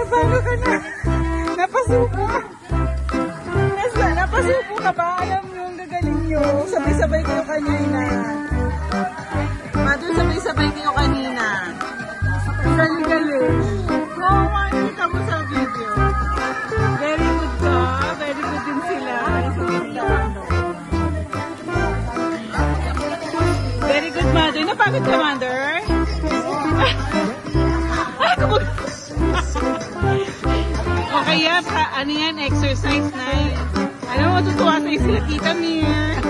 Nabago ka na. Napasuko. Napasuko ka ba? Alam nyo, ang gagaling nyo. Sabay-sabay kayo kanina. Mother, sabay-sabay kayo kanina. Galing-galing. Oo, makikita mo sa video. Very good ka. Very good din sila. Very good, Mother. Napagod ka, Mother? O kaya, ano yan, exercise na. Alam mo, matutuwa sa'yo sila, Tita Mir.